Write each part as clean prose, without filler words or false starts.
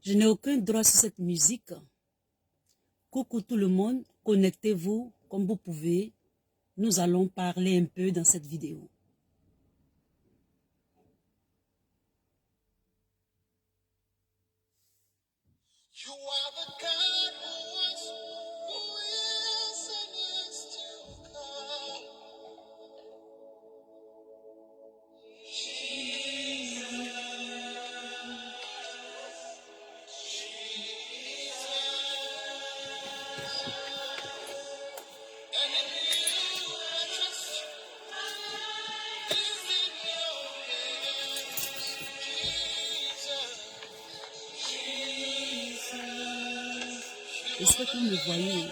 Je n'ai aucun droit sur cette musique. Coucou tout le monde, connectez-vous comme vous pouvez. Nous allons parler un peu dans cette vidéo. You are the God who was, who is, and is to come. And in you I trust, is in your hands, Jesus. J'espère que vous me voyez.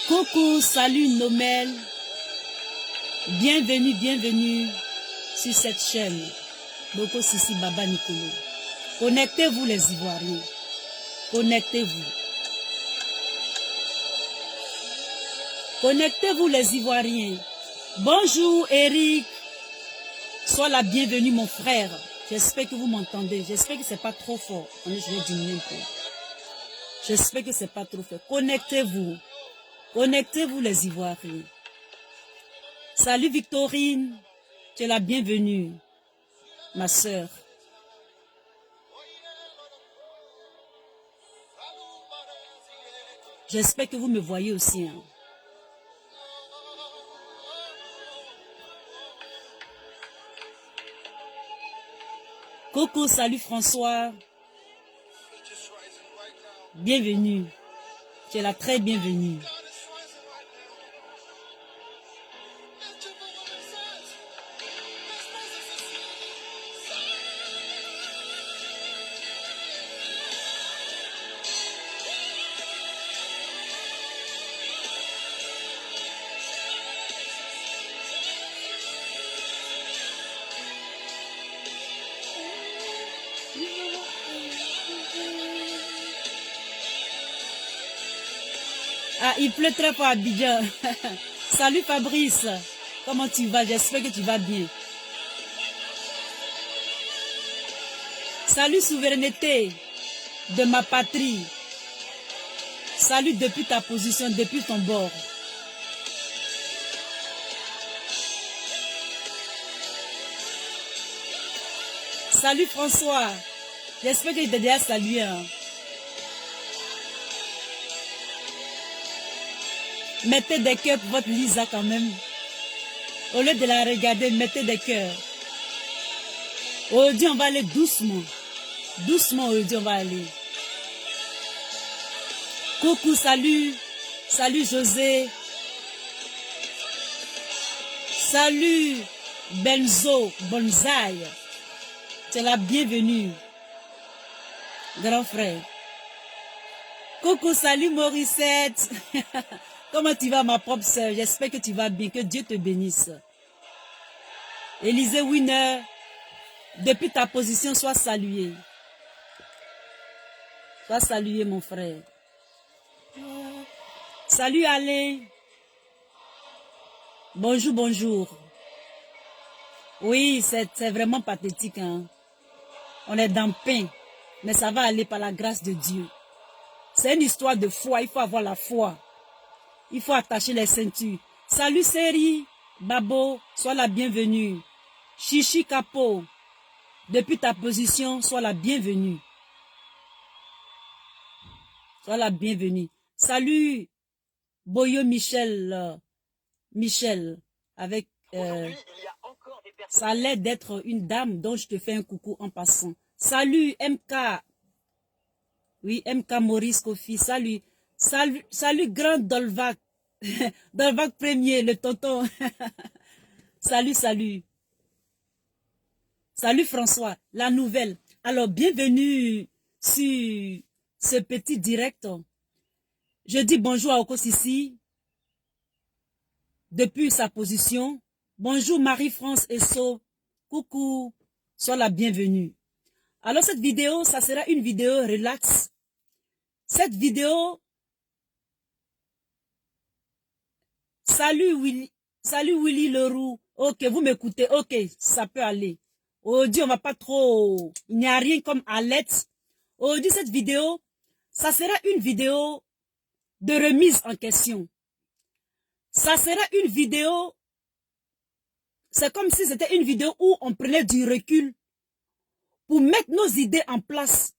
Coucou, salut Nomel. Bienvenue, bienvenue sur cette chaîne. Boko Sisi Baba Nicolo. Connectez-vous les Ivoiriens. Connectez-vous. Connectez-vous les Ivoiriens. Bonjour Eric. Sois la bienvenue mon frère. J'espère que vous m'entendez. J'espère que c'est pas trop fort. Je vais diminuer un peu. J'espère que c'est pas trop fort. Connectez-vous. Connectez-vous les Ivoiriens. Salut Victorine. Tu es la bienvenue. Ma sœur. J'espère que vous me voyez aussi. Hein. Coucou, salut François. Bienvenue. Tu es la très bienvenue. Ah, il pleut très fort à Abidjan. Salut Fabrice. Comment tu vas? J'espère que tu vas bien. Salut souveraineté de ma patrie. Salut depuis ta position, depuis ton bord. Salut François. J'espère que je t'ai déjà salué. Hein. Mettez des cœurs pour votre Lisa quand même. Au lieu de la regarder, mettez des cœurs. Aujourd'hui, on va aller doucement. Doucement, aujourd'hui, on va aller. Coucou, salut. Salut, José. Salut, Benzo, Bonsaï. Tu es la bienvenue. Grand frère. Coucou, salut, Morissette. Comment tu vas, ma propre sœur? J'espère que tu vas bien. Que Dieu te bénisse. Élisée Winner, depuis ta position, sois salué. Sois salué, mon frère. Salut, Alain. Bonjour, bonjour. Oui, c'est vraiment pathétique. Hein? On est dans le pain, mais ça va aller par la grâce de Dieu. C'est une histoire de foi. Il faut avoir la foi. Il faut attacher les ceintures. Salut Série, Babo, sois la bienvenue. Chichi Capo, depuis ta position, sois la bienvenue. Sois la bienvenue. Salut Boyo Michel, Michel, avec Ça a l'air d'être une dame dont je te fais un coucou en passant. Salut MK. Oui, MK Maurice Kofi. Salut. Salut grand Dolvac. Dolvac premier, le tonton. Salut, salut. Salut François, la nouvelle. Alors, bienvenue sur ce petit direct. Je dis bonjour à Okosisi depuis sa position. Bonjour Marie-France Esso. Coucou, sois la bienvenue. Alors cette vidéo, ça sera une vidéo relax. Cette vidéo, salut Willy Leroux. Ok, vous m'écoutez, ok, ça peut aller. Aujourd'hui, on va pas trop, il n'y a rien comme alerte. Aujourd'hui, cette vidéo, ça sera une vidéo de remise en question. Ça sera une vidéo, c'est comme si c'était une vidéo où on prenait du recul pour mettre nos idées en place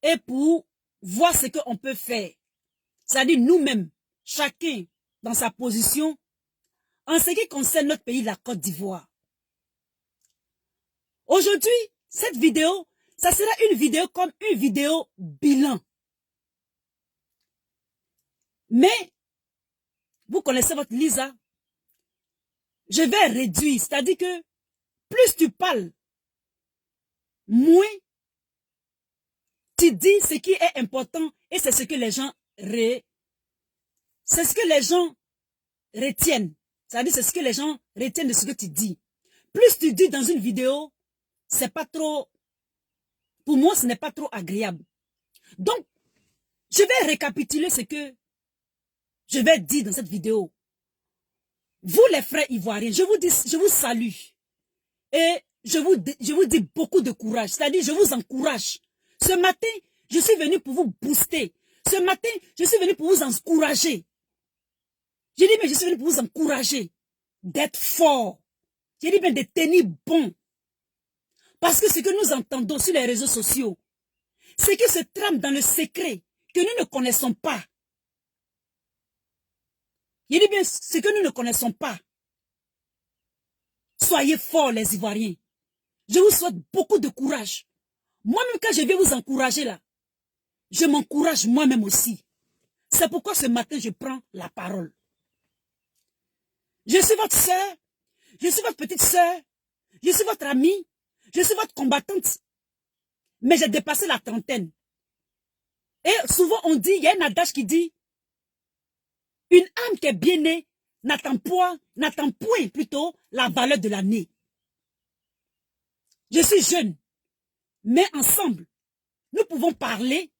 et pour voir ce qu'on peut faire. C'est-à-dire nous-mêmes, chacun dans sa position, en ce qui concerne notre pays, la Côte d'Ivoire. Aujourd'hui, cette vidéo, ça sera une vidéo comme une vidéo bilan. Mais, vous connaissez votre Lisa, je vais réduire, c'est-à-dire que plus tu parles, moins tu dis ce qui est important et c'est ce que les gens retiennent. C'est-à-dire c'est ce que les gens retiennent de ce que tu dis. Plus tu dis dans une vidéo, c'est pas trop, pour moi ce n'est pas trop agréable. Donc, je vais récapituler ce que je vais dire dans cette vidéo. Vous les frères ivoiriens, je vous salue. Et je vous dis beaucoup de courage. C'est-à-dire, je vous encourage. Ce matin, je suis venu pour vous booster. Ce matin, je suis venu pour vous encourager. J'ai dit, mais je suis venu pour vous encourager d'être fort. J'ai dit, mais de tenir bon. Parce que ce que nous entendons sur les réseaux sociaux, c'est que se trame dans le secret que nous ne connaissons pas. J'ai dit bien ce que nous ne connaissons pas. Soyez forts les Ivoiriens. Je vous souhaite beaucoup de courage. Moi-même quand je viens vous encourager là, je m'encourage moi-même aussi. C'est pourquoi ce matin je prends la parole. Je suis votre sœur, je suis votre petite sœur, je suis votre amie, je suis votre combattante. Mais j'ai dépassé la trentaine. Et souvent on dit, il y a un adage qui dit, une âme qui est bien née n'attend point plutôt la valeur de l'année. Je suis jeune, mais ensemble, nous pouvons parler,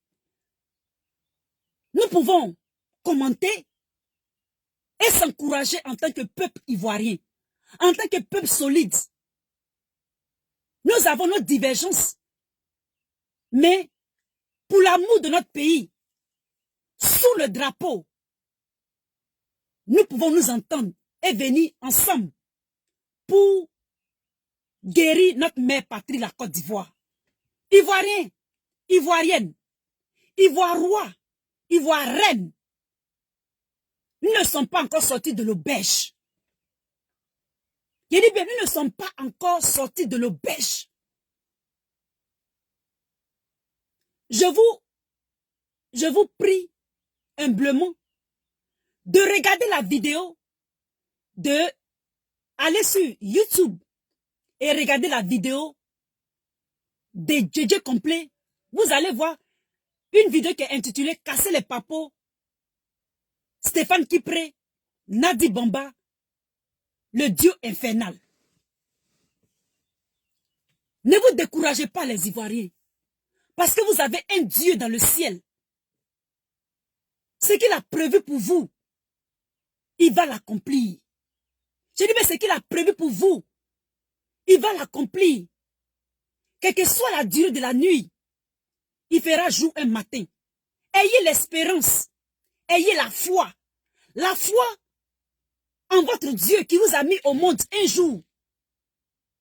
nous pouvons commenter et s'encourager en tant que peuple ivoirien, en tant que peuple solide. Nous avons nos divergences, mais pour l'amour de notre pays, sous le drapeau, nous pouvons nous entendre et venir ensemble pour guérir notre mère patrie, la Côte d'Ivoire. Ivoiriens, Ivoiriennes, Ivoirois, Ivoiriennes, nous ne sommes pas encore sortis de l'auberge. Je dis bien, nous ne sommes pas encore sortis de l'auberge. Je vous prie humblement de regarder la vidéo, de aller sur YouTube et regarder la vidéo des JJ complets. Vous allez voir une vidéo qui est intitulée « Casser les papos ». Stéphane Kipré, Nadi Bamba, le dieu infernal. Ne vous découragez pas les Ivoiriens, parce que vous avez un Dieu dans le ciel. Ce qu'il a prévu pour vous, il va l'accomplir. Je dis, mais ce qu'il a prévu pour vous, il va l'accomplir. Quelle que soit la durée de la nuit, il fera jour un matin. Ayez l'espérance, ayez la foi. La foi en votre Dieu qui vous a mis au monde un jour.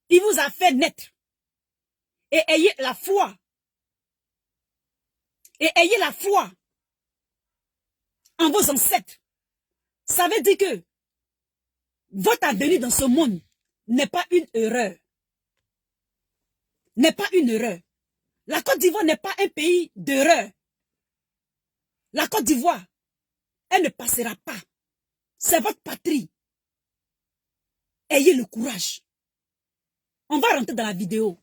Il vous a fait naître. Et ayez la foi. Et ayez la foi en vos ancêtres. Ça veut dire que votre avenir dans ce monde n'est pas une erreur. N'est pas une erreur. La Côte d'Ivoire n'est pas un pays d'erreur. La Côte d'Ivoire, elle ne passera pas. C'est votre patrie. Ayez le courage. On va rentrer dans la vidéo.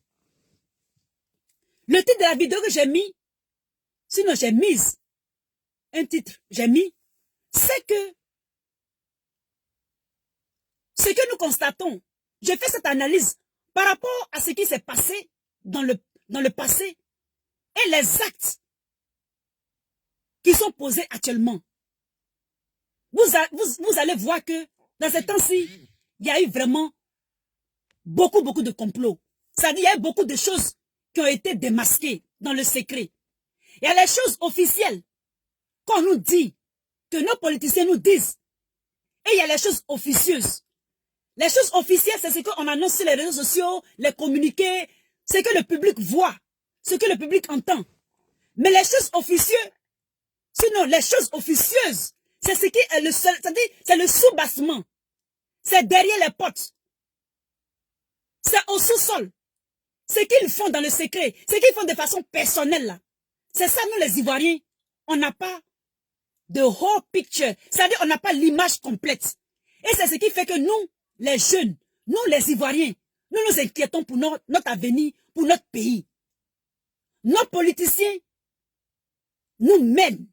Le titre de la vidéo que j'ai mis, sinon j'ai mis un titre, j'ai mis, c'est que ce que nous constatons, je fais cette analyse par rapport à ce qui s'est passé dans le passé et les actes qui sont posés actuellement. Vous allez voir que dans ces temps-ci, il y a eu vraiment beaucoup de complots. C'est-à-dire qu'il y a eu beaucoup de choses qui ont été démasquées dans le secret. Il y a les choses officielles qu'on nous dit, que nos politiciens nous disent. Et il y a les choses officieuses. Les choses officielles, c'est ce qu'on annonce sur les réseaux sociaux, les communiqués, ce que le public voit, ce que le public entend. Mais les choses officieuses, sinon les choses officieuses, c'est ce qui est le seul, c'est-à-dire c'est le sous-bassement. C'est derrière les portes. C'est au sous-sol. Ce qu'ils font dans le secret, ce qu'ils font de façon personnelle là. C'est ça, nous les Ivoiriens, on n'a pas de whole picture. C'est-à-dire on n'a pas l'image complète. Et c'est ce qui fait que nous, les jeunes, nous les Ivoiriens, nous nous inquiétons pour notre avenir, pour notre pays. Nos politiciens nous mènent.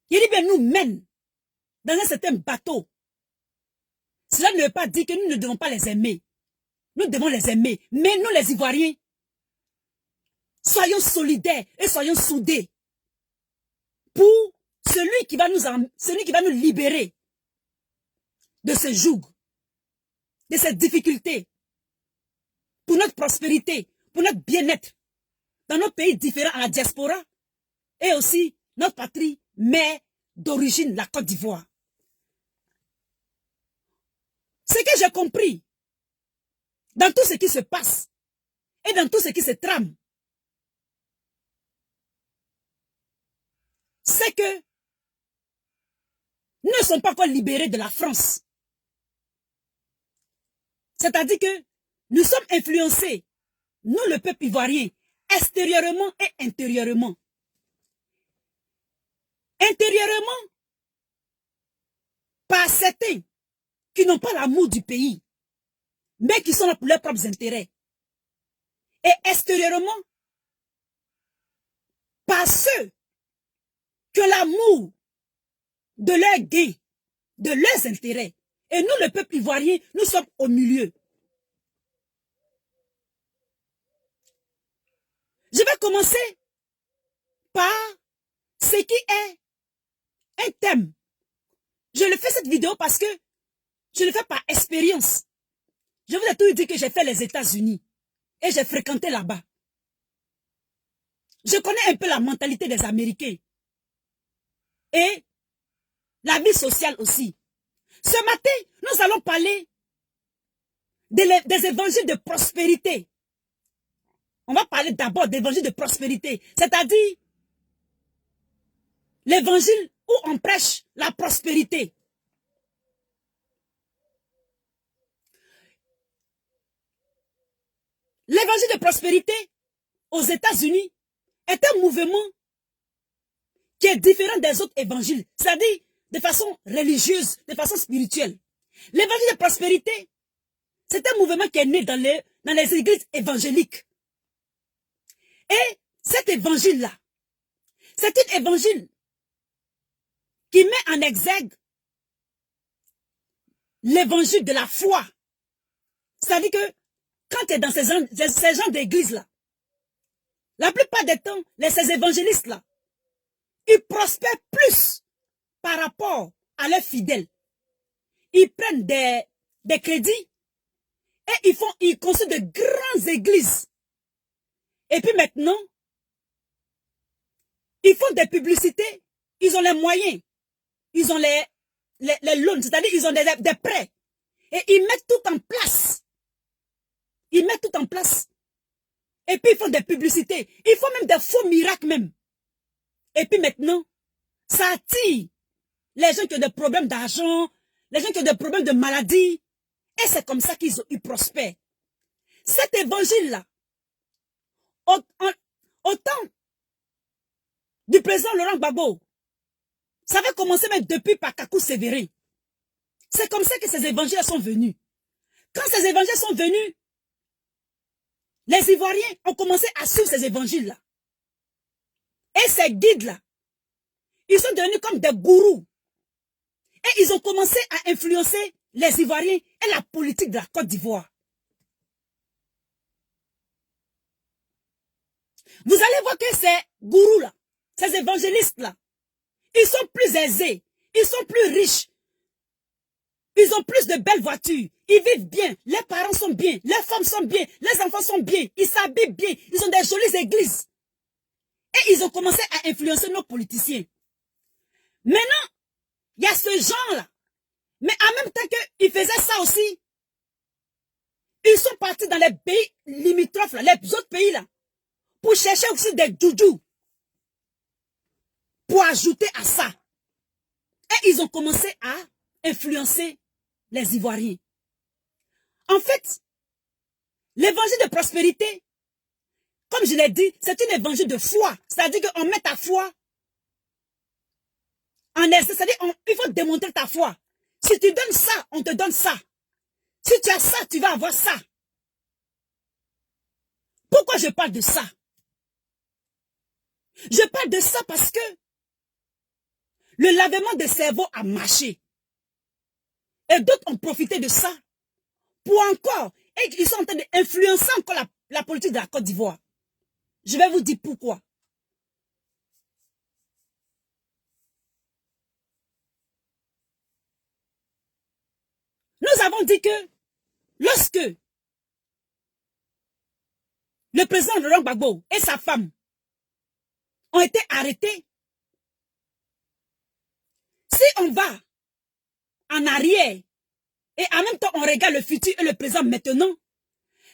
Il dit bien nous mènent dans un certain bateau. Cela ne veut pas dire que nous ne devons pas les aimer. Nous devons les aimer. Mais nous les Ivoiriens, soyons solidaires et soyons soudés pour celui qui va nous libérer de ce joug, de cette difficulté, pour notre prospérité, pour notre bien-être, dans nos pays différents à la diaspora, et aussi notre patrie, mais d'origine, la Côte d'Ivoire. Ce que j'ai compris, dans tout ce qui se passe, et dans tout ce qui se trame, c'est que nous ne sommes pas encore libérés de la France. C'est-à-dire que nous sommes influencés, nous le peuple ivoirien, extérieurement et intérieurement. Intérieurement, par certains qui n'ont pas l'amour du pays, mais qui sont là pour leurs propres intérêts. Et extérieurement, par ceux qui ont l'amour de leurs gains, de leurs intérêts. Et nous, le peuple ivoirien, nous sommes au milieu. Je vais commencer par ce qui est un thème. Je le fais cette vidéo parce que je le fais par expérience. Je vous ai toujours dit que j'ai fait les États-Unis et j'ai fréquenté là-bas. Je connais un peu la mentalité des Américains et la vie sociale aussi. Ce matin, nous allons parler des évangiles de prospérité. On va parler d'abord d'évangile de prospérité, c'est-à-dire l'évangile où on prêche la prospérité. L'évangile de prospérité aux États-Unis est un mouvement qui est différent des autres évangiles, c'est-à-dire de façon religieuse, de façon spirituelle. L'évangile de prospérité, c'est un mouvement qui est né dans les églises évangéliques. Et cet évangile-là, c'est un évangile qui met en exergue l'évangile de la foi. C'est-à-dire que quand tu es dans ces gens d'église-là, la plupart des temps, ces évangélistes-là, ils prospèrent plus par rapport à leurs fidèles. Ils prennent des crédits et ils construisent de grandes églises. Et puis maintenant, ils font des publicités, ils ont les moyens, ils ont les loans, c'est-à-dire ils ont des prêts. Et ils mettent tout en place. Ils mettent tout en place. Et puis ils font des publicités. Ils font même des faux miracles même. Et puis maintenant, ça attire les gens qui ont des problèmes d'argent, les gens qui ont des problèmes de maladie. Et c'est comme ça qu'ils prospèrent. Cet évangile-là, au temps du président Laurent Gbagbo, ça avait commencé même depuis Pakakou Sévérin. C'est comme ça que ces évangiles sont venus. Quand ces évangiles sont venus, les Ivoiriens ont commencé à suivre ces évangiles-là. Et ces guides-là, ils sont devenus comme des gourous. Et ils ont commencé à influencer les Ivoiriens et la politique de la Côte d'Ivoire. Vous allez voir que ces gourous-là, ces évangélistes-là, ils sont plus aisés, ils sont plus riches, ils ont plus de belles voitures, ils vivent bien, les parents sont bien, les femmes sont bien, les enfants sont bien, ils s'habillent bien, ils ont des jolies églises. Et ils ont commencé à influencer nos politiciens. Maintenant, il y a ce genre-là. Mais en même temps qu'ils faisaient ça aussi, ils sont partis dans les pays limitrophes, là, les autres pays, là, pour chercher aussi des doudous, pour ajouter à ça. Et ils ont commencé à influencer les Ivoiriens. En fait, l'évangile de prospérité, comme je l'ai dit, c'est un évangile de foi. C'est-à-dire qu'on met ta foi en essai. C'est-à-dire qu'il faut démontrer ta foi. Si tu donnes ça, on te donne ça. Si tu as ça, tu vas avoir ça. Pourquoi je parle de ça? Je parle de ça parce que le lavement des cerveaux a marché. Et d'autres ont profité de ça pour encore. Et ils sont en train d'influencer encore la politique de la Côte d'Ivoire. Je vais vous dire pourquoi. Nous avons dit que lorsque le président Laurent Gbagbo et sa femme ont été arrêtés, si on va en arrière et en même temps on regarde le futur et le présent maintenant,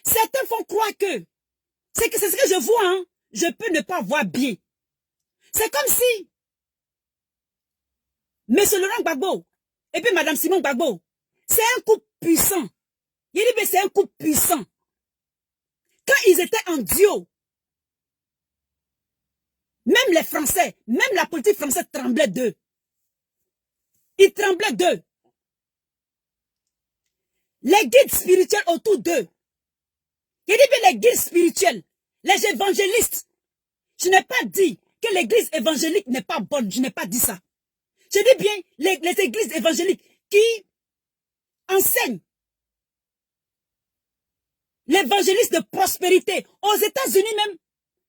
certains font croire que c'est ce que je vois, hein, je peux ne pas voir bien. C'est comme si M. Laurent Gbagbo et puis Mme Simone Gbagbo, c'est un couple puissant. Il dit que c'est un couple puissant. Quand ils étaient en duo, même les Français, même la politique française tremblait d'eux. Ils tremblaient d'eux. Les guides spirituels autour d'eux. Il dit que les guides spirituels, les évangélistes, je n'ai pas dit que l'église évangélique n'est pas bonne, je n'ai pas dit ça. Je dis bien les églises évangéliques qui enseignent l'évangéliste de prospérité. Aux États-Unis même,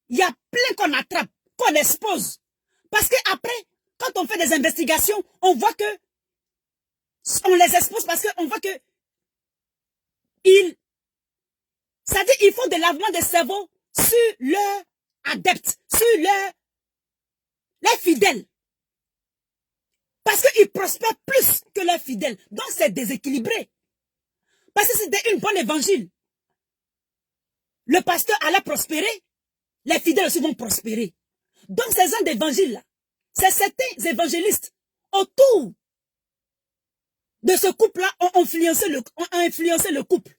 il y a plein qu'on attrape, qu'on expose. Parce qu'après, quand on fait des investigations, on voit que on les expose parce qu'on voit que c'est-à-dire ils font des lavements de cerveau sur leurs adeptes, sur les fidèles. Parce qu'ils prospèrent plus que leurs fidèles. Donc c'est déséquilibré. Parce que c'était une bonne évangile. Le pasteur allait prospérer, les fidèles aussi vont prospérer. Donc ces gens d'évangile-là, c'est certains évangélistes autour de ce couple-là ont influencé le couple.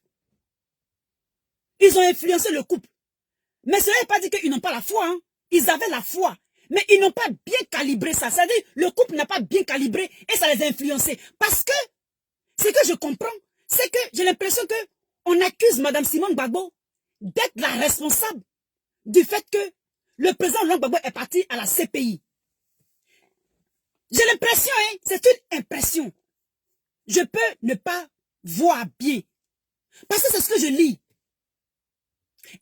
Ils ont influencé le couple. Mais cela n'est pas dit qu'ils n'ont pas la foi. Hein. Ils avaient la foi. Mais ils n'ont pas bien calibré ça. C'est-à-dire le couple n'a pas bien calibré et ça les a influencés. Parce que ce que je comprends, c'est que j'ai l'impression qu'on accuse Mme Simone Gbagbo d'être la responsable du fait que le président Laurent Gbagbo est parti à la CPI. J'ai l'impression, hein, c'est une impression. Je peux ne pas voir bien. Parce que c'est ce que je lis.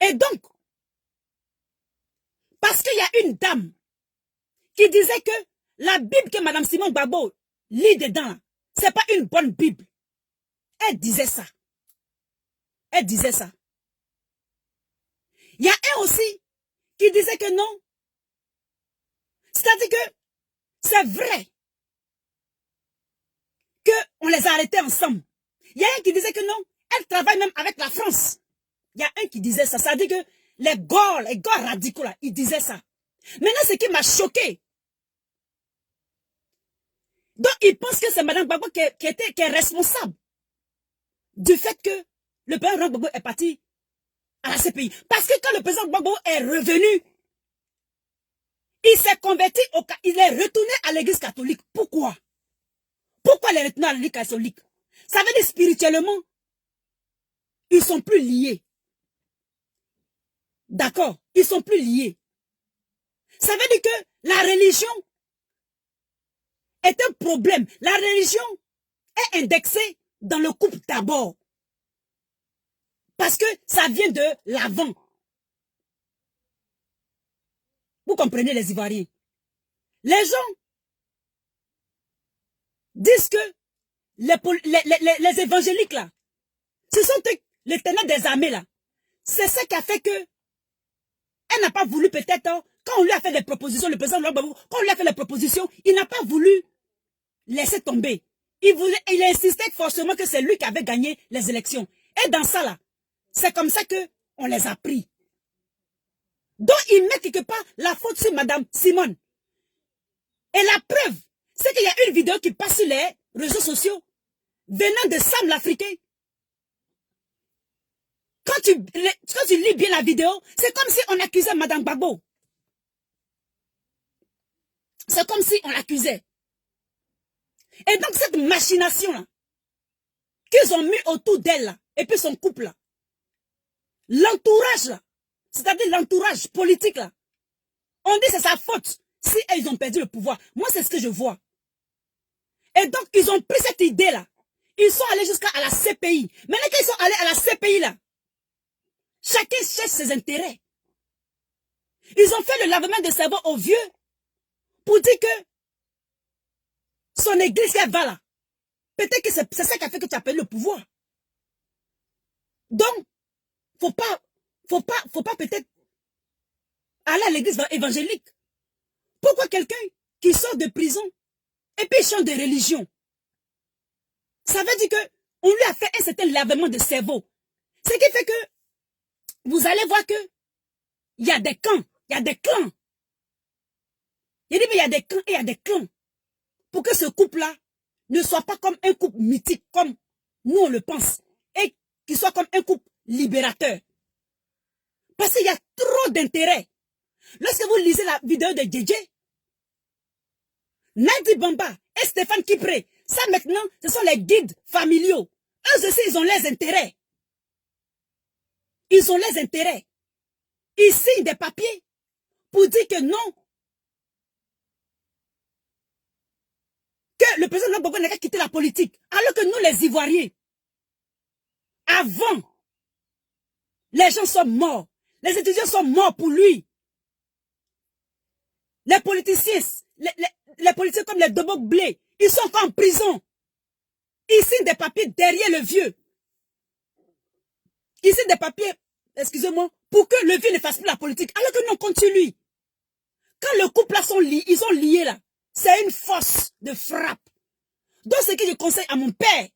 Et donc, parce qu'il y a une dame qui disait que la Bible que Mme Simone Gbagbo lit dedans, c'est pas une bonne Bible. Elle disait ça. Elle disait ça. Il y a un aussi qui disait que non. C'est-à-dire que c'est vrai qu'on les a arrêtés ensemble. Il y a un qui disait que non, elle travaille même avec la France. Il y a un qui disait ça. C'est-à-dire que les gars radicaux, là, ils disaient ça. Maintenant, ce qui m'a choqué. Donc, ils pensent que c'est Mme Gbagbo qui est responsable du fait que le président Gbagbo est parti à la CPI. Parce que quand le président Gbagbo est revenu, il s'est converti, il est retourné à l'église catholique. Pourquoi? Pourquoi il est retourné à l'église catholique? Ça veut dire spirituellement, ils sont plus liés. D'accord? Ils sont plus liés. Ça veut dire que la religion est un problème. La religion est indexée dans le couple d'abord. Parce que ça vient de l'avant. Vous comprenez les Ivoiriens? Les gens disent que les évangéliques là, ce sont les ténèbres des armées là. C'est ça qui a fait que elle n'a pas voulu peut-être, quand on lui a fait des propositions, le président Gbagbo, quand on lui a fait les propositions, il n'a pas voulu laisser tomber. Il insistait forcément que c'est lui qui avait gagné les élections. Et dans ça là, c'est comme ça que on les a pris. Donc il met quelque part la faute sur Madame Simone. Et la preuve, c'est qu'il y a une vidéo qui passe sur les réseaux sociaux venant de Sam l'Africain. Quand tu lis bien la vidéo, c'est comme si on accusait Madame Gbagbo. C'est comme si on l'accusait. Et donc cette machination-là, qu'ils ont mis autour d'elle, là, et puis son couple, là, l'entourage, là, c'est-à-dire l'entourage politique, là, on dit que c'est sa faute si ils ont perdu le pouvoir. Moi, c'est ce que je vois. Et donc, ils ont pris cette idée-là. Ils sont allés jusqu'à la CPI. Maintenant qu'ils sont allés à la CPI, là, chacun cherche ses intérêts. Ils ont fait le lavement de cerveau aux vieux pour dire que son église qu'elle va là, peut-être que c'est ça qui a fait que tu as perdu le pouvoir. Donc, faut pas peut-être aller à l'église évangélique. Pourquoi quelqu'un qui sort de prison et puis change de religion? Ça veut dire que on lui a fait un certain lavement de cerveau. Ce qui fait que vous allez voir que il y a des camps, il y a des clans. Il dit mais il y a des camps et il y a des clans. Pour que ce couple-là ne soit pas comme un couple mythique, comme nous on le pense, et qu'il soit comme un couple libérateur. Parce qu'il y a trop d'intérêt. Lorsque vous lisez la vidéo de JJ, Nadi Bamba et Stéphane Kipré, ça maintenant, ce sont les guides familiaux. Eux aussi, ils ont les intérêts. Ils ont les intérêts. Ils signent des papiers pour dire que non. Que le président Gbagbo n'a qu'à quitter la politique. Alors que nous, les Ivoiriens, avant, les gens sont morts. Les étudiants sont morts pour lui. Les politiciens, les politiciens comme les Dobok Blé, ils sont encore en prison. Ils signent des papiers derrière le vieux. Ils signent des papiers, excusez-moi, pour que le vieux ne fasse plus la politique. Alors que nous, on compte sur lui. Quand le couple là ils sont liés là, c'est une force de frappe. Donc ce que je conseille à mon père,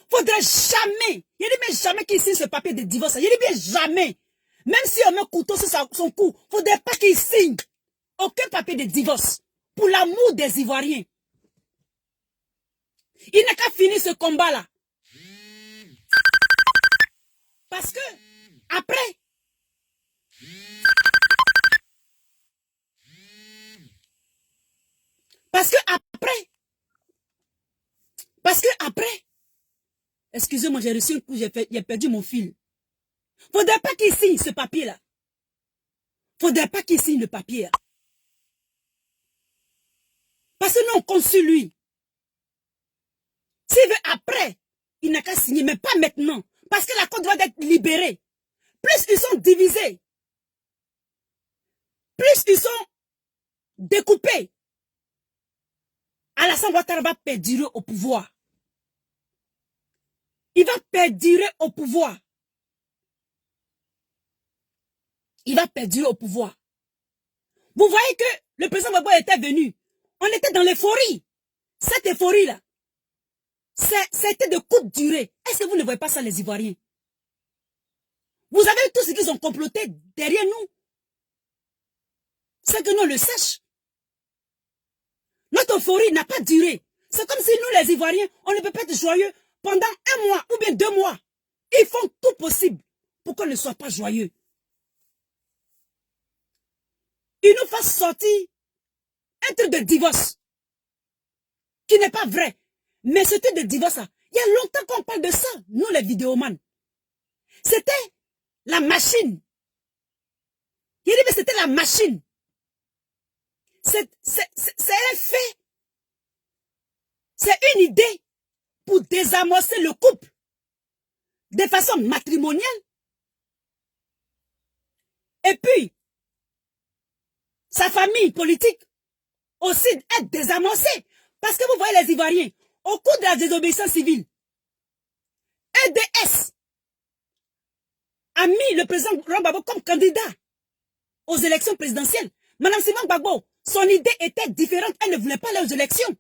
faudrait jamais, il dit mais jamais qu'il signe ce papier de divorce. Il dit bien jamais. Même si on met un couteau sur son cou, faudrait pas qu'il signe aucun papier de divorce. Pour l'amour des Ivoiriens. Il n'a qu'à finir ce combat-là. Parce que, après, excusez-moi, j'ai reçu un coup, j'ai perdu mon fil. Faudrait pas qu'il signe ce papier-là. Faudrait pas qu'il signe le papier là. Parce que nous, on compte sur lui. S'il veut après, il n'a qu'à signer, mais pas maintenant. Parce que la Côte doit être libérée. Plus ils sont divisés, plus ils sont découpés, Alassane Ouattara va perdurer au pouvoir. Il va perdurer au pouvoir. Il va perdurer au pouvoir. Vous voyez que le président Gbagbo était venu. On était dans l'euphorie. Cette euphorie-là, c'était de courte durée. Est-ce que vous ne voyez pas ça, les Ivoiriens? Vous avez tout ce qu'ils ont comploté derrière nous. C'est que nous le sache. Notre euphorie n'a pas duré. C'est comme si nous, les Ivoiriens, on ne peut pas être joyeux pendant 1 mois ou bien 2 mois, ils font tout possible pour qu'on ne soit pas joyeux. Ils nous fassent sortir un truc de divorce qui n'est pas vrai. Mais ce truc de divorce, là, il y a longtemps qu'on parle de ça, nous les vidéomans. C'était la machine. Il dit, mais c'était la machine. C'est un fait. C'est une idée pour désamorcer le couple de façon matrimoniale. Et puis, sa famille politique aussi est désamorcée. Parce que vous voyez les Ivoiriens, au cours de la désobéissance civile, EDS a mis le président Laurent Gbagbo comme candidat aux élections présidentielles. Madame Simone Gbagbo, son idée était différente. Elle ne voulait pas aller aux élections.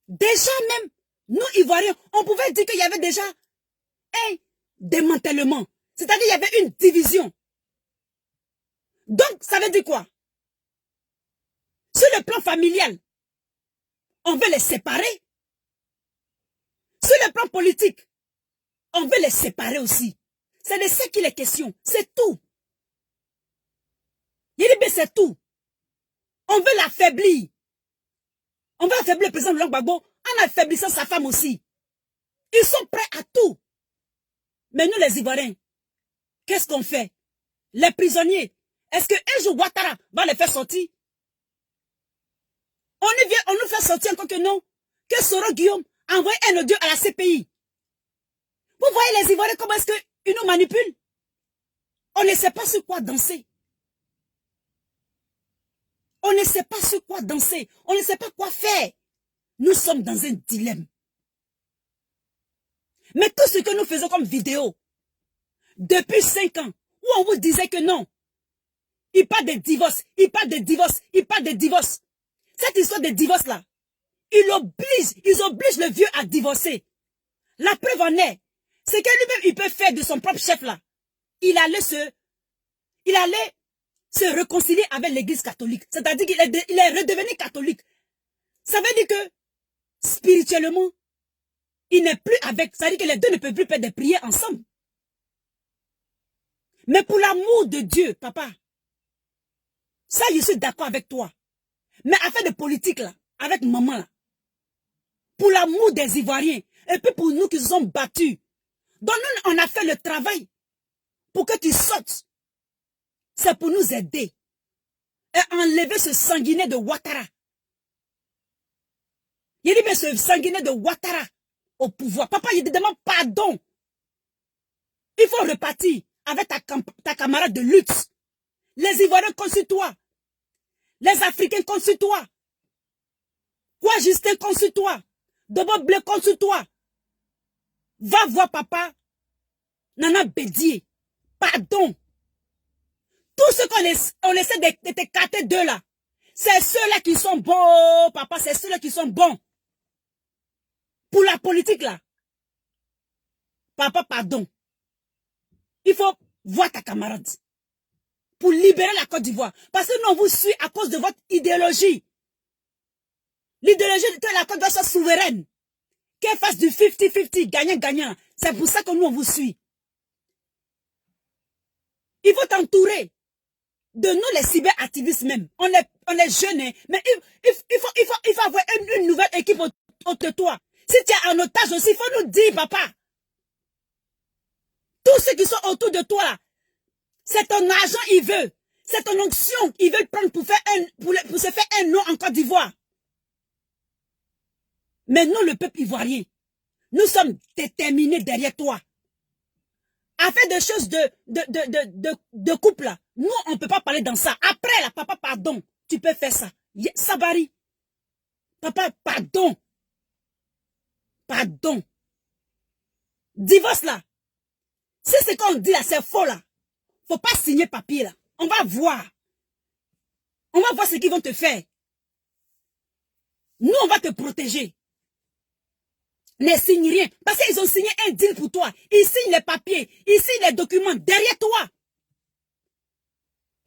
Déjà même, nous Ivoiriens, on pouvait dire qu'il y avait déjà un démantèlement. C'est-à-dire qu'il y avait une division. Donc, ça veut dire quoi? Sur le plan familial, on veut les séparer. Sur le plan politique, on veut les séparer aussi. C'est de ça qu'il est question. C'est tout. Il dit, c'est tout. On veut l'affaiblir. On veut affaiblir le président Laurent Gbagbo en affaiblissant sa femme aussi. Ils sont prêts à tout. Mais nous, les Ivoiriens, qu'est-ce qu'on fait? Les prisonniers, est-ce qu'un jour Ouattara va les faire sortir? On nous fait sortir encore que non. Que Soro Guillaume a envoyé un audio à la CPI. Vous voyez les Ivoiriens comment est-ce qu'ils nous manipulent? On ne sait pas sur quoi danser. On ne sait pas sur quoi danser. On ne sait pas quoi faire. Nous sommes dans un dilemme. Mais tout ce que nous faisons comme vidéo, depuis 5 ans, où on vous disait que non, il parle de divorce, il parle de divorce, il parle de divorce. Cette histoire de divorce-là, ils obligent le vieux à divorcer. La preuve en est, c'est que lui-même, il peut faire de son propre chef-là. Il allait se réconcilier avec l'église catholique. C'est-à-dire qu'il est redevenu catholique. Ça veut dire que, spirituellement, il n'est plus avec. Ça veut dire que les deux ne peuvent plus faire des prières ensemble. Mais pour l'amour de Dieu, papa, ça, je suis d'accord avec toi. Mais affaire de politique, là, avec maman, là, pour l'amour des Ivoiriens, et puis pour nous qui nous sommes battus, donc nous, on a fait le travail pour que tu sortes. C'est pour nous aider. Et enlever ce sanguinet de Ouattara. Il dit, mais ce sanguinet de Ouattara au pouvoir. Papa, il te demande pardon. Il faut repartir avec ta camarade de lutte. Les Ivoiriens contre toi. Les Africains contre toi. Quoi, Justin contre toi. Dobo Bleu contre toi. Va voir papa. Nana Bédier. Pardon. Tout ce qu'on essaie de t'écarter d'eux là, c'est ceux-là qui sont bons, papa, c'est ceux-là qui sont bons. Pour la politique là. Papa, pardon. Il faut voir ta camarade. Pour libérer la Côte d'Ivoire. Parce que nous, on vous suit à cause de votre idéologie. L'idéologie de la Côte d'Ivoire soit souveraine. Qu'elle fasse du 50-50, gagnant-gagnant. C'est pour ça que nous, on vous suit. Il faut t'entourer de nous, les cyberactivistes même. On est jeunes, hein, mais il faut avoir une nouvelle équipe autour de toi. Si tu es en otage aussi, il faut nous dire, papa. Tous ceux qui sont autour de toi, c'est ton argent, il veut. C'est ton onction, il veut prendre pour se faire un nom en Côte d'Ivoire. Mais nous, le peuple ivoirien, nous sommes déterminés derrière toi. À faire des choses de couple là. Nous, on ne peut pas parler dans ça. Après là, papa, pardon. Tu peux faire ça. Sabari. Papa, pardon. Pardon. Divorce là. Si ce qu'on dit là, c'est faux là. Faut pas signer papier là. On va voir. On va voir ce qu'ils vont te faire. Nous, on va te protéger. Ne signe rien. Parce qu'ils ont signé un deal pour toi. Ils signent les papiers. Ils signent les documents derrière toi.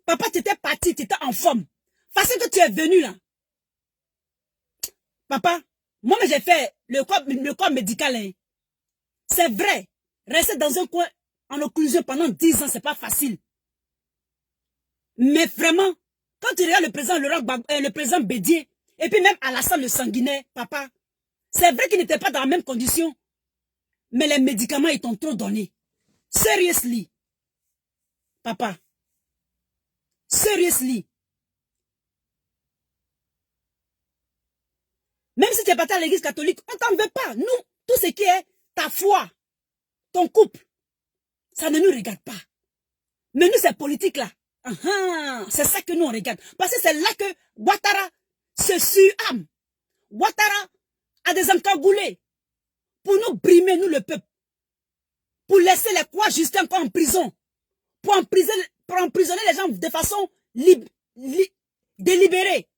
Papa, tu étais parti, tu étais en forme. Parce que tu es venu là. Papa, moi j'ai fait le corps médical. Hein. C'est vrai. Rester dans un coin en occlusion pendant 10 ans, c'est pas facile. Mais vraiment, quand tu regardes le président Bédier, et puis même Alassane le sanguinaire, papa, c'est vrai qu'ils n'étaient pas dans la même condition. Mais les médicaments, ils t'ont trop donné. Seriously. Papa. Seriously. Même si tu es parti à l'église catholique, on t'en veut pas. Nous, tout ce qui est ta foi, ton couple, ça ne nous regarde pas. Mais nous, c'est politique là. C'est ça que nous, on regarde. Parce que c'est là que Ouattara se surâme. Ouattara a des encagoulés pour nous brimer, nous, le peuple. Pour laisser les croix juste encore en prison. Pour emprisonner les gens de façon délibérée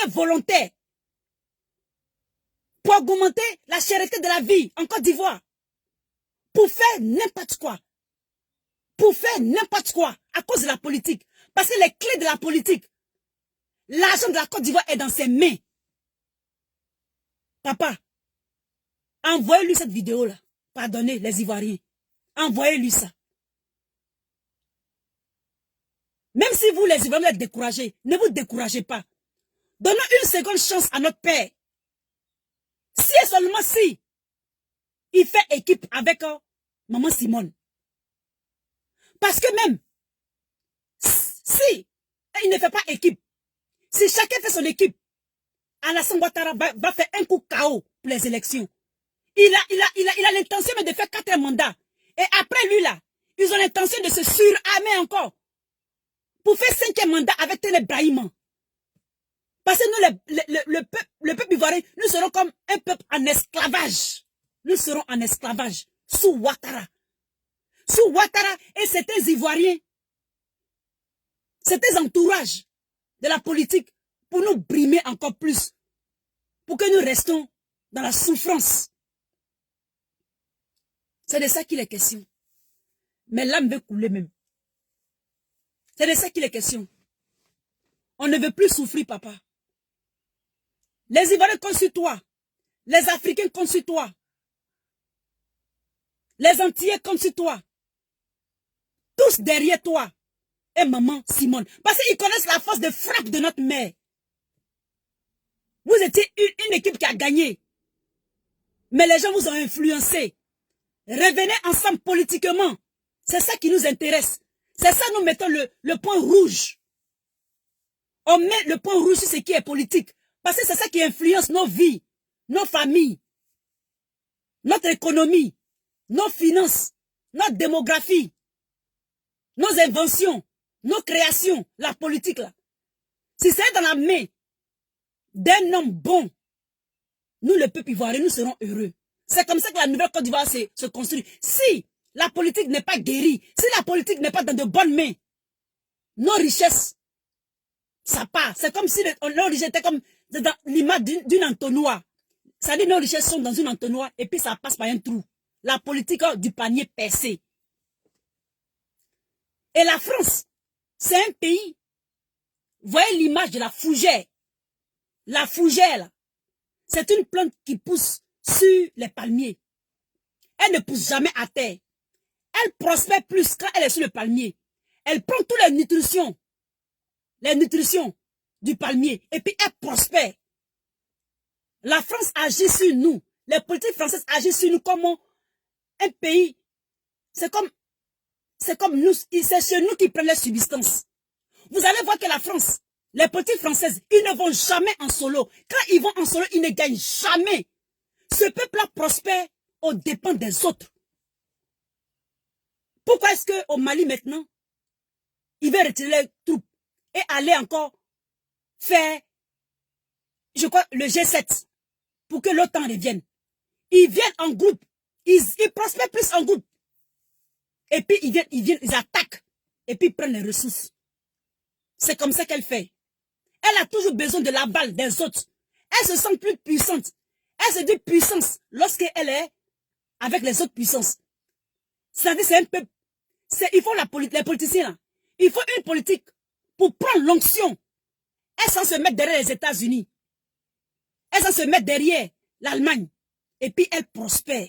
et volontaire. Pour augmenter la cherté de la vie en Côte d'Ivoire. Pour faire n'importe quoi. Pour faire n'importe quoi à cause de la politique. Parce que les clés de la politique, l'argent de la Côte d'Ivoire est dans ses mains. Papa, envoyez-lui cette vidéo-là. Pardonnez les Ivoiriens. Envoyez-lui ça. Même si vous, les Ivoiriens, êtes découragés, ne vous découragez pas. Donnons une seconde chance à notre père. Si et seulement si il fait équipe avec Maman Simone. Parce que même si il ne fait pas équipe, si chacun fait son équipe, Alassane Ouattara va faire un coup KO pour les élections. Il a l'intention de faire 4 mandats. Et après lui là, ils ont l'intention de se surarmer encore. Pour faire 5e mandat avec Téné Brahima. Parce que nous, le peuple ivoirien, nous serons comme un peuple en esclavage. Nous serons en esclavage sous Ouattara. Sous Ouattara et certains Ivoiriens, certains entourages de la politique pour nous brimer encore plus. Pour que nous restons dans la souffrance. C'est de ça qu'il est question. Mais l'âme veut couler même. C'est de ça qu'il est question. On ne veut plus souffrir, papa. Les Ivoiriens comptent sur toi. Les Africains comptent sur toi. Les Antillais comptent sur toi. Tous derrière toi. Et Maman Simone. Parce qu'ils connaissent la force de frappe de notre mère. Vous étiez une équipe qui a gagné. Mais les gens vous ont influencé. Revenez ensemble politiquement. C'est ça qui nous intéresse. C'est ça nous mettons le point rouge. On met le point rouge sur ce qui est politique. Parce que c'est ça qui influence nos vies, nos familles, notre économie, nos finances, notre démographie, nos inventions, nos créations, la politique là. Si c'est dans la main d'un homme bon, nous le peuple ivoirien, nous serons heureux. C'est comme ça que la nouvelle Côte d'Ivoire se construit. Si la politique n'est pas guérie, si la politique n'est pas dans de bonnes mains, nos richesses, ça part. C'est comme si nos richesses étaient comme dans l'image d'une entonnoir. Ça dit nos richesses sont dans une entonnoir et puis ça passe par un trou. La politique du panier percé. Et la France, c'est un pays. Voyez l'image de la fougère. La fougère, c'est une plante qui pousse sur les palmiers. Elle ne pousse jamais à terre. Elle prospère plus quand elle est sur le palmier. Elle prend toutes les nutritions du palmier et puis elle prospère. La France agit sur nous. Les politiques françaises agissent sur nous comme un pays. C'est comme nous. C'est chez nous qui prennent les subsistances. Vous allez voir que la France, les politiques françaises, ils ne vont jamais en solo. Quand ils vont en solo, ils ne gagnent jamais. Ce peuple-là prospère aux dépens des autres. Pourquoi est-ce qu'au Mali maintenant, il veut retirer les troupes et aller encore faire, je crois, le G7 pour que l'OTAN revienne? Ils viennent en groupe. Ils prospèrent plus en groupe. Et puis ils attaquent. Et puis ils prennent les ressources. C'est comme ça qu'elle fait. Elle a toujours besoin de la balle des autres. Elle se sent plus puissante. Elle se dit puissance lorsqu'elle est avec les autres puissances. C'est-à-dire c'est un peu... Il faut les politiciens là. Il faut une politique pour prendre l'onction. Elle s'en se mettre derrière les États-Unis. Elle s'en se mettre derrière l'Allemagne. Et puis elle prospère.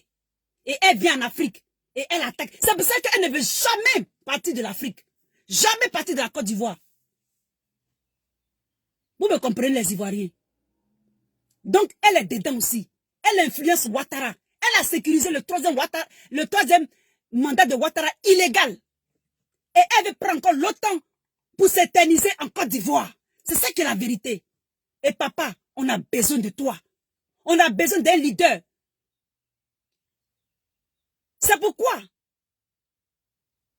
Et elle vient en Afrique. Et elle attaque. C'est pour ça qu'elle ne veut jamais partir de l'Afrique. Jamais partir de la Côte d'Ivoire. Vous me comprenez, les Ivoiriens. Donc, elle est dedans aussi. Elle influence Ouattara. Elle a sécurisé le troisième mandat de Ouattara illégal. Et elle veut prendre encore l'OTAN pour s'éterniser en Côte d'Ivoire. C'est ça qui est la vérité. Et papa, on a besoin de toi. On a besoin d'un leader. C'est pourquoi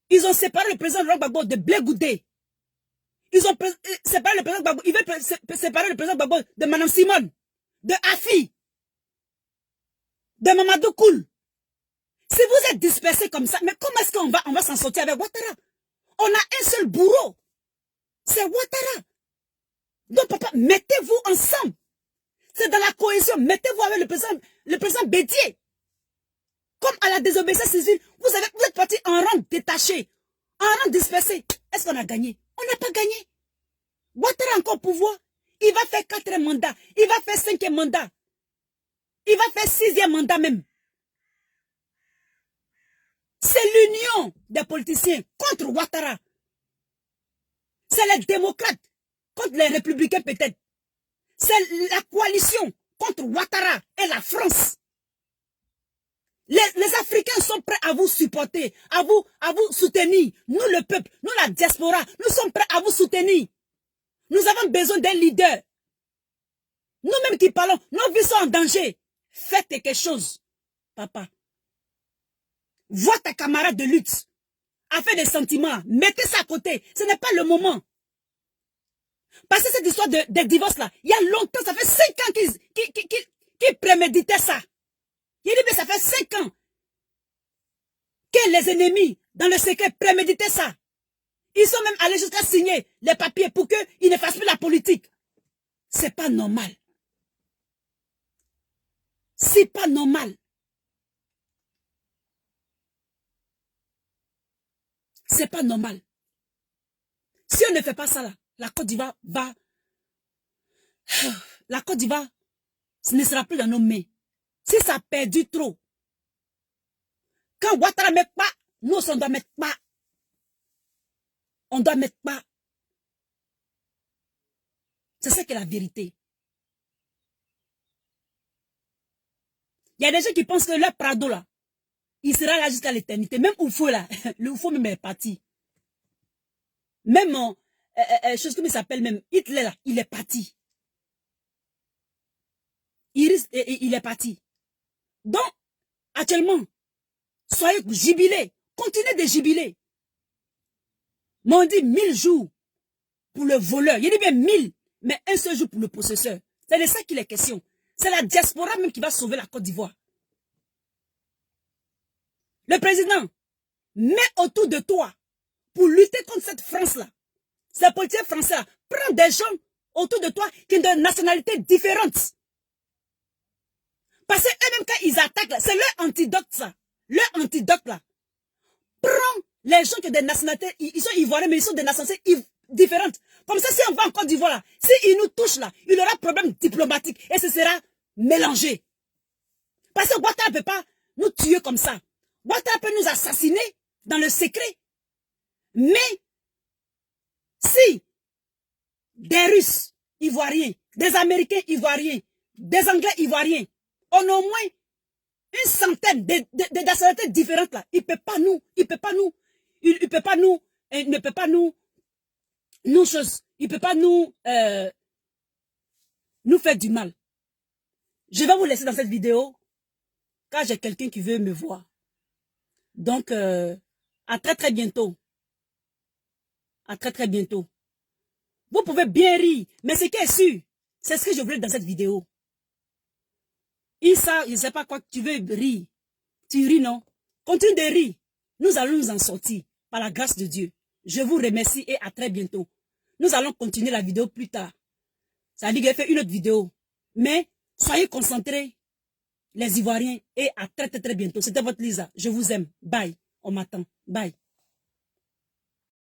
ils ont séparé le président Laurent Gbagbo de Blé Goudé. Ils ont séparé le président Gbagbo. Ils veulent séparer le président Gbagbo de Mme Simone, de Afi, de Mamadou Koul. Si vous êtes dispersés comme ça, mais comment est-ce qu'on va s'en sortir avec Ouattara? On a un seul bourreau. C'est Ouattara. Donc papa, mettez-vous ensemble. C'est dans la cohésion. Mettez-vous avec le président Bédier. Comme à la désobéissance civile, vous êtes parti en rang détaché, en rang dispersé. Est-ce qu'on a gagné? On n'a pas gagné. Ouattara a encore au pouvoir. Il va faire 4e mandat. Il va faire 5e mandat. Il va faire 6e mandat même. C'est l'union des politiciens contre Ouattara. C'est les démocrates contre les républicains peut-être. C'est la coalition contre Ouattara et la France. Les Africains sont prêts à vous supporter, à vous soutenir. Nous, le peuple, nous, la diaspora, nous sommes prêts à vous soutenir. Nous avons besoin d'un leader. Nous-mêmes qui parlons, nos vies sont en danger. Faites quelque chose, papa. Vois ta camarade de lutte. A fait des sentiments. Mettez ça à côté. Ce n'est pas le moment. Parce que cette histoire de divorce là, il y a longtemps, ça fait 5 ans qu'ils préméditaient ça. Il dit, mais ça fait 5 ans que les ennemis, dans le secret, préméditaient ça. Ils sont même allés jusqu'à signer les papiers pour qu'ils ne fassent plus la politique. C'est pas normal. C'est pas normal. C'est pas normal. Si on ne fait pas ça là, la Côte d'Ivoire va... La Côte d'Ivoire, ce ne sera plus dans nos mains. Si ça a perdu trop, quand Ouattara met pas, nous on doit mettre pas. On doit mettre pas. C'est ça qui est la vérité. Il y a des gens qui pensent que leur Prado là, il sera là jusqu'à l'éternité. Même Oufo là, le Oufo même est parti. Même, chose comme il s'appelle même, Hitler là, il est parti. Il est parti. Donc, actuellement, soyez jubilés. Continuez de jubiler. Mais on dit 1000 jours pour le voleur. Il dit bien 1000, mais un seul jour pour le possesseur. C'est de ça qu'il est question. C'est la diaspora même qui va sauver la Côte d'Ivoire. Le président, mets autour de toi pour lutter contre cette France-là. Ces politiciens français-là, prends des gens autour de toi qui ont de nationalités différentes. Parce qu'eux-mêmes, quand ils attaquent, c'est leur antidote, ça. Leur antidote, là. Prends les gens qui ont des nationalités, ils sont ivoiriens, mais ils sont des nationalités différentes. Comme ça, si on va en Côte d'Ivoire, là, s'ils nous touchent, là, il y aura problème diplomatique et ce sera mélangé. Parce que Ouattara ne peut pas nous tuer comme ça. Ouattara peut nous assassiner dans le secret. Mais, si des Russes ivoiriens, des Américains ivoiriens, des Anglais ivoiriens, on a au moins une centaine de nationalités différentes là. Il ne peut pas nous, il ne peut pas nous faire du mal. Je vais vous laisser dans cette vidéo, car j'ai quelqu'un qui veut me voir. Donc, à très bientôt. À très bientôt. Vous pouvez bien rire, mais ce qui est sûr, c'est ce que je voulais dans cette vidéo. Issa, je ne sais pas quoi, tu veux rire. Tu ris, non? Continue de rire. Nous allons nous en sortir par la grâce de Dieu. Je vous remercie et à très bientôt. Nous allons continuer la vidéo plus tard. Ça dit que j'ai fait une autre vidéo. Mais soyez concentrés, les Ivoiriens, et à très bientôt. C'était votre Lisa. Je vous aime. Bye. On m'attend. Bye.